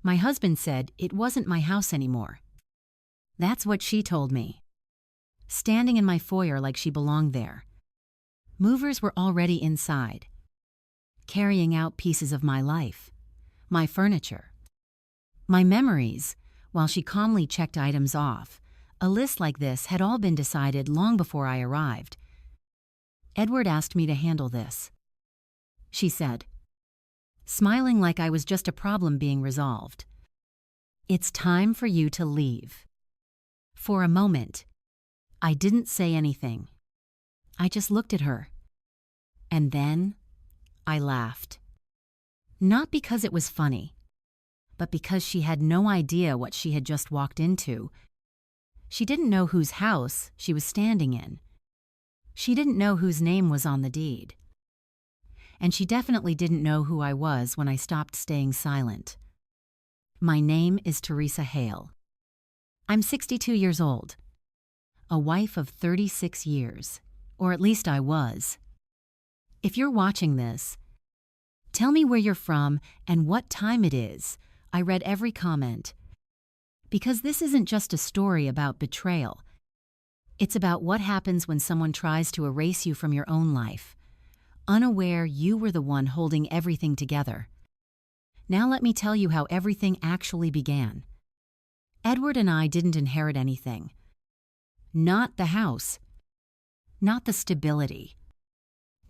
My husband said it wasn't my house anymore. That's what she told me, standing in my foyer like she belonged there. Movers were already inside, carrying out pieces of my life, my furniture, my memories, while she calmly checked items off. A list like this had all been decided long before I arrived. Edward asked me to handle this, she said, smiling like I was just a problem being resolved. It's time for you to leave. For a moment, I didn't say anything. I just looked at her. And then I laughed. Not because it was funny, but because she had no idea what she had just walked into. She didn't know whose house she was standing in. She didn't know whose name was on the deed. And she definitely didn't know who I was when I stopped staying silent. My name is Teresa Hale. I'm 62 years old, a wife of 36 years, or at least I was. If you're watching this, tell me where you're from and what time it is. I read every comment. Because this isn't just a story about betrayal. It's about what happens when someone tries to erase you from your own life, unaware you were the one holding everything together. Now let me tell you how everything actually began. Edward and I didn't inherit anything. Not the house. Not the stability.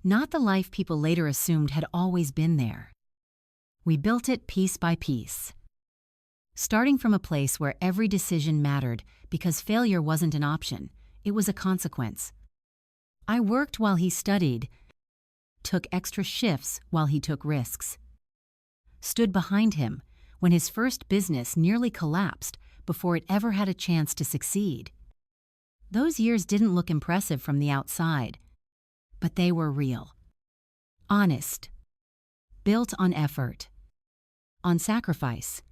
Not the life people later assumed had always been there. We built it piece by piece, starting from a place where every decision mattered because failure wasn't an option, it was a consequence. I worked while he studied, took extra shifts while he took risks, stood behind him when his first business nearly collapsed before it ever had a chance to succeed. Those years didn't look impressive from the outside, but they were real, honest, built on effort, on sacrifice,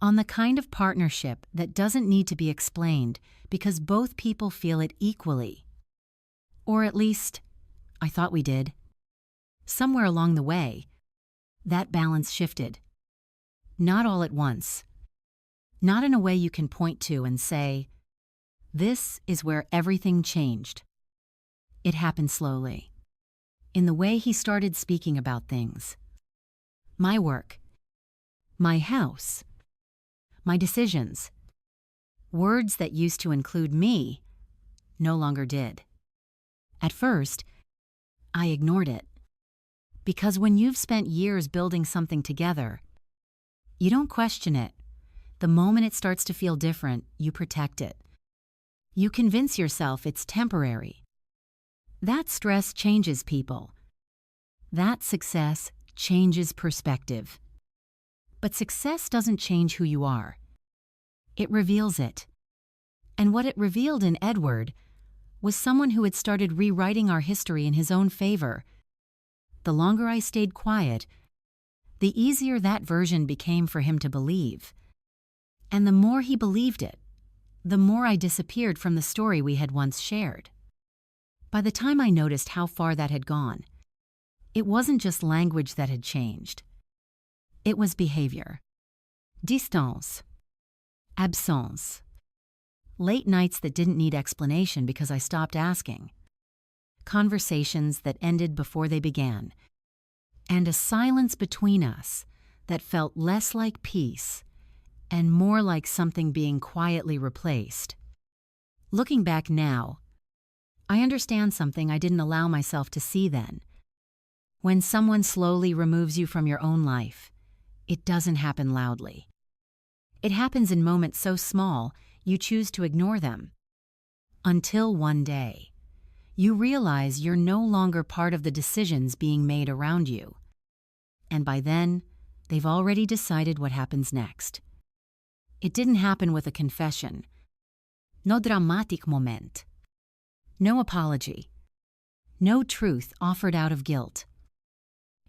on the kind of partnership that doesn't need to be explained because both people feel it equally. Or at least, I thought we did. Somewhere along the way, that balance shifted. Not all at once. Not in a way you can point to and say, this is where everything changed. It happened slowly. In the way he started speaking about things. My work. My house. My decisions. Words that used to include me no longer did. At first, I ignored it. Because when you've spent years building something together, you don't question it. The moment it starts to feel different, you protect it. You convince yourself it's temporary. That stress changes people. That success changes perspective. But success doesn't change who you are. It reveals it. And what it revealed in Edward was someone who had started rewriting our history in his own favor. The longer I stayed quiet, the easier that version became for him to believe. And the more he believed it, the more I disappeared from the story we had once shared. By the time I noticed how far that had gone, it wasn't just language that had changed. It was behavior. Distance. Absence. Late nights that didn't need explanation because I stopped asking. Conversations that ended before they began. And a silence between us that felt less like peace and more like something being quietly replaced. Looking back now, I understand something I didn't allow myself to see then. When someone slowly removes you from your own life, it doesn't happen loudly. It happens in moments so small you choose to ignore them. Until one day, you realize you're no longer part of the decisions being made around you. And by then, they've already decided what happens next. It didn't happen with a confession. No dramatic moment. No apology. No truth offered out of guilt.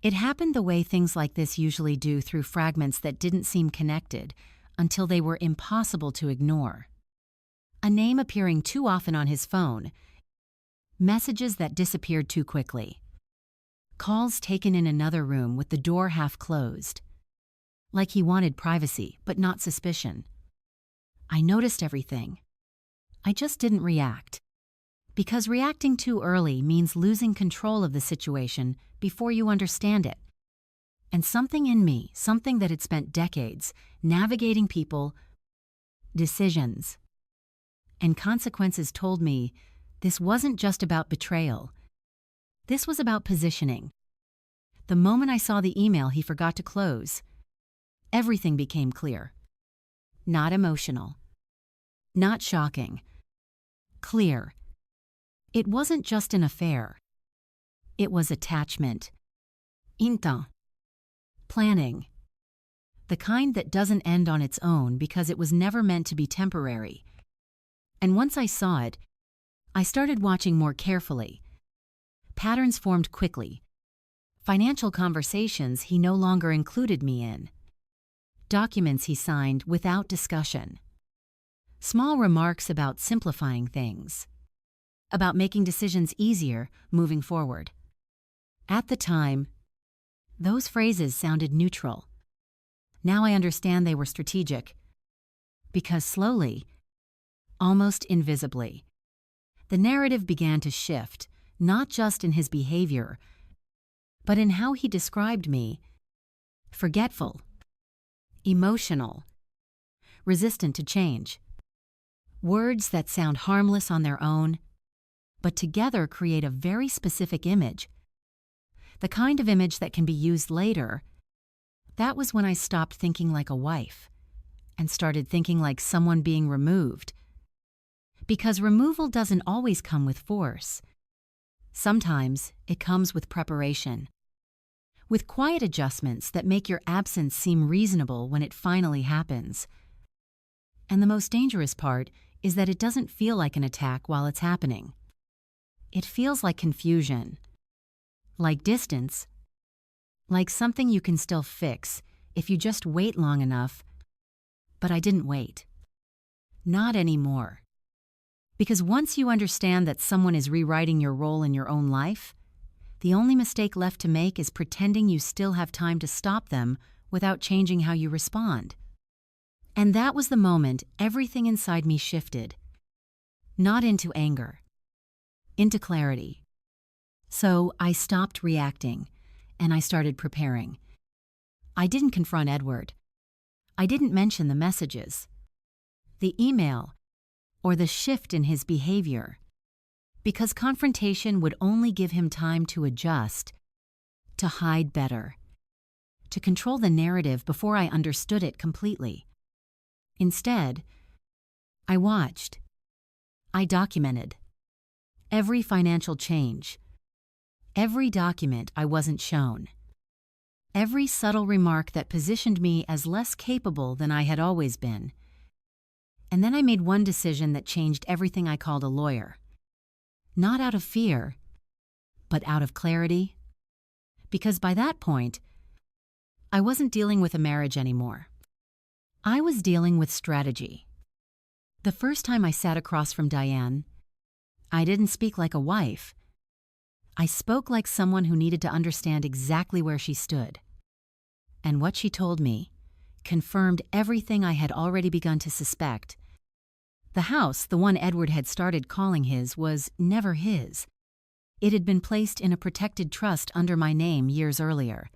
It happened the way things like this usually do, through fragments that didn't seem connected until they were impossible to ignore. A name appearing too often on his phone. Messages that disappeared too quickly. Calls taken in another room with the door half closed. like he wanted privacy, but not suspicion. I noticed everything. I just didn't react. Because reacting too early means losing control of the situation before you understand it. And something in me, something that had spent decades navigating people, decisions, and consequences told me this wasn't just about betrayal. This was about positioning. The moment I saw the email he forgot to close, everything became clear. Not emotional. Not shocking. Clear. It wasn't just an affair. It was attachment. Intent. Planning. The kind that doesn't end on its own because it was never meant to be temporary. And once I saw it, I started watching more carefully. Patterns formed quickly. Financial conversations he no longer included me in. Documents he signed without discussion. Small remarks about simplifying things. About making decisions easier moving forward. At the time, those phrases sounded neutral. Now I understand they were strategic. Because slowly, almost invisibly, the narrative began to shift, not just in his behavior, but in how he described me. Forgetful, emotional, resistant to change. Words that sound harmless on their own, but together create a very specific image. The kind of image that can be used later. That was when I stopped thinking like a wife and started thinking like someone being removed. Because removal doesn't always come with force. Sometimes it comes with preparation. With quiet adjustments that make your absence seem reasonable when it finally happens. And the most dangerous part is that it doesn't feel like an attack while it's happening. It feels like confusion, like distance, like something you can still fix if you just wait long enough. But I didn't wait. Not anymore. Because once you understand that someone is rewriting your role in your own life, the only mistake left to make is pretending you still have time to stop them without changing how you respond. And that was the moment everything inside me shifted. Not into anger. Into clarity. So I stopped reacting, and I started preparing. I didn't confront Edward. I didn't mention the messages, the email, or the shift in his behavior, because confrontation would only give him time to adjust, to hide better, to control the narrative before I understood it completely. Instead, I watched. I documented. Every financial change. Every document I wasn't shown. Every subtle remark that positioned me as less capable than I had always been. And then I made one decision that changed everything I called a lawyer. Not out of fear, but out of clarity. Because by that point, I wasn't dealing with a marriage anymore. I was dealing with strategy. The first time I sat across from Diane, I didn't speak like a wife. I spoke like someone who needed to understand exactly where she stood. And what she told me confirmed everything I had already begun to suspect. The house, the one Edward had started calling his, was never his. It had been placed in a protected trust under my name years earlier,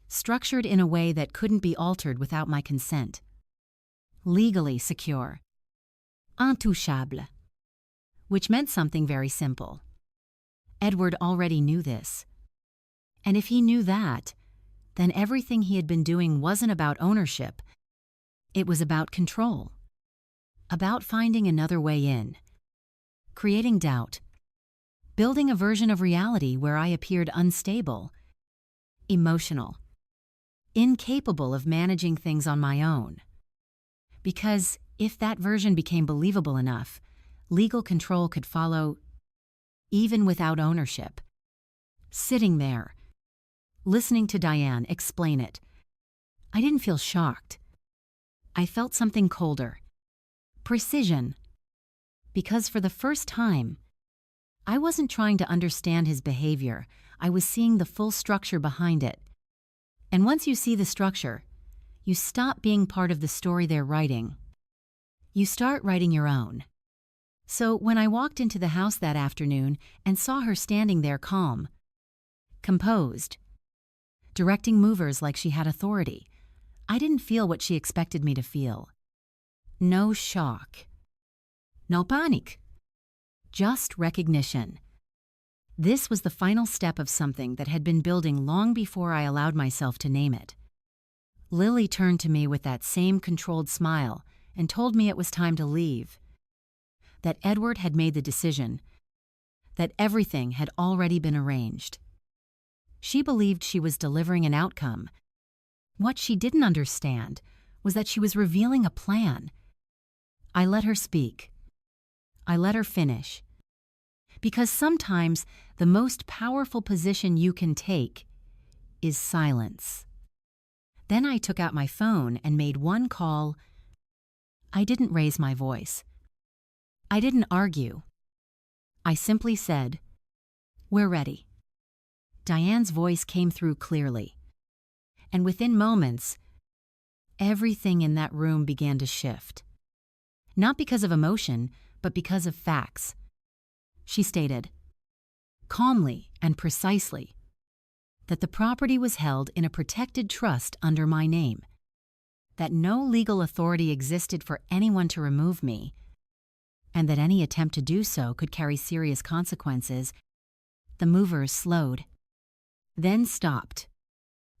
structured in a way that couldn't be altered without my consent. Legally secure. Intouchable. Which meant something very simple. Edward already knew this. And if he knew that, then everything he had been doing wasn't about ownership. It was about control. About finding another way in. Creating doubt. Building a version of reality where I appeared unstable, emotional, incapable of managing things on my own. Because if that version became believable enough, legal control could follow, even without ownership. Sitting there, listening to Diane explain it, I didn't feel shocked. I felt something colder. Precision. Because for the first time, I wasn't trying to understand his behavior. I was seeing the full structure behind it. And once you see the structure, you stop being part of the story they're writing. You start writing your own. So when I walked into the house that afternoon and saw her standing there calm, composed, directing movers like she had authority, I didn't feel what she expected me to feel. No shock. No panic. Just recognition. This was the final step of something that had been building long before I allowed myself to name it. Lily turned to me with that same controlled smile and told me it was time to leave. That Edward had made the decision. That everything had already been arranged. She believed she was delivering an outcome. What she didn't understand was that she was revealing a plan. I let her speak. I let her finish. Because sometimes the most powerful position you can take is silence. Then I took out my phone and made one call. I didn't raise my voice. I didn't argue. I simply said, "We're ready." Diane's voice came through clearly. And within moments, everything in that room began to shift. Not because of emotion, but because of facts. She stated, calmly and precisely, that the property was held in a protected trust under my name, that no legal authority existed for anyone to remove me, and that any attempt to do so could carry serious consequences. The movers slowed, then stopped.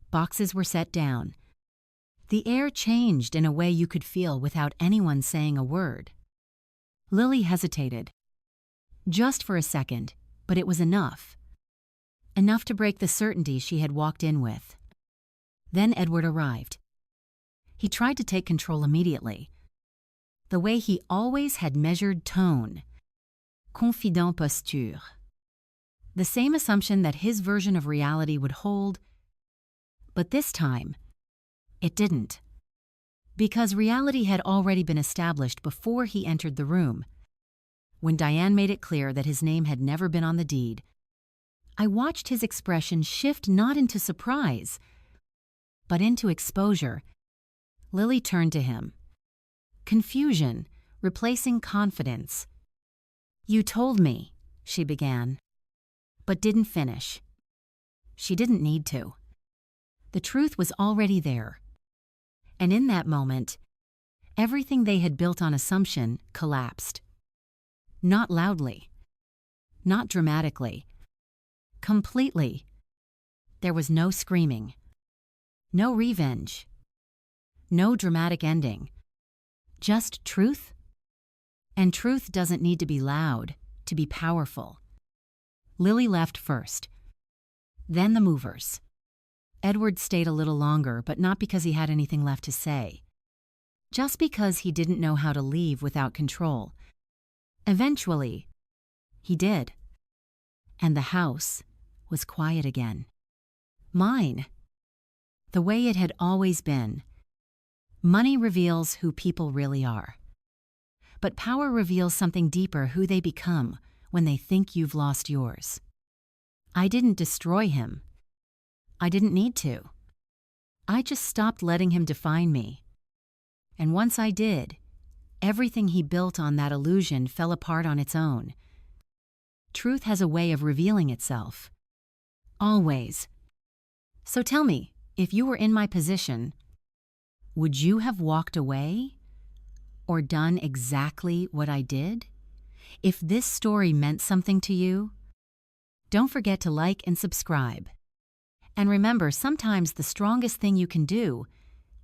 Boxes were set down. The air changed in a way you could feel without anyone saying a word. Lily hesitated. Just for a second, but it was enough. Enough to break the certainty she had walked in with. Then Edward arrived. He tried to take control immediately. The way he always had measured tone. Confident posture. The same assumption that his version of reality would hold. But this time, it didn't. Because reality had already been established before he entered the room. When Diane made it clear that his name had never been on the deed, I watched his expression shift not into surprise, but into exposure. Lily turned to him. Confusion, replacing confidence. "You told me," she began, but didn't finish. She didn't need to. The truth was already there. And in that moment, everything they had built on assumption collapsed. Not loudly. Not dramatically. Completely. There was no screaming. No revenge. No dramatic ending. Just truth. And truth doesn't need to be loud to be powerful. Lily left first. Then the movers. Edward stayed a little longer, but not because he had anything left to say. Just because he didn't know how to leave without control. Eventually, he did. And the house was quiet again. Mine. The way it had always been. Money reveals who people really are. But power reveals something deeper, who they become when they think you've lost yours. I didn't destroy him. I didn't need to. I just stopped letting him define me. And once I did, everything he built on that illusion fell apart on its own. Truth has a way of revealing itself. Always. So tell me, if you were in my position, would you have walked away? Or done exactly what I did? If this story meant something to you, don't forget to like and subscribe. And remember, sometimes the strongest thing you can do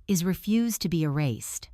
is refuse to be erased.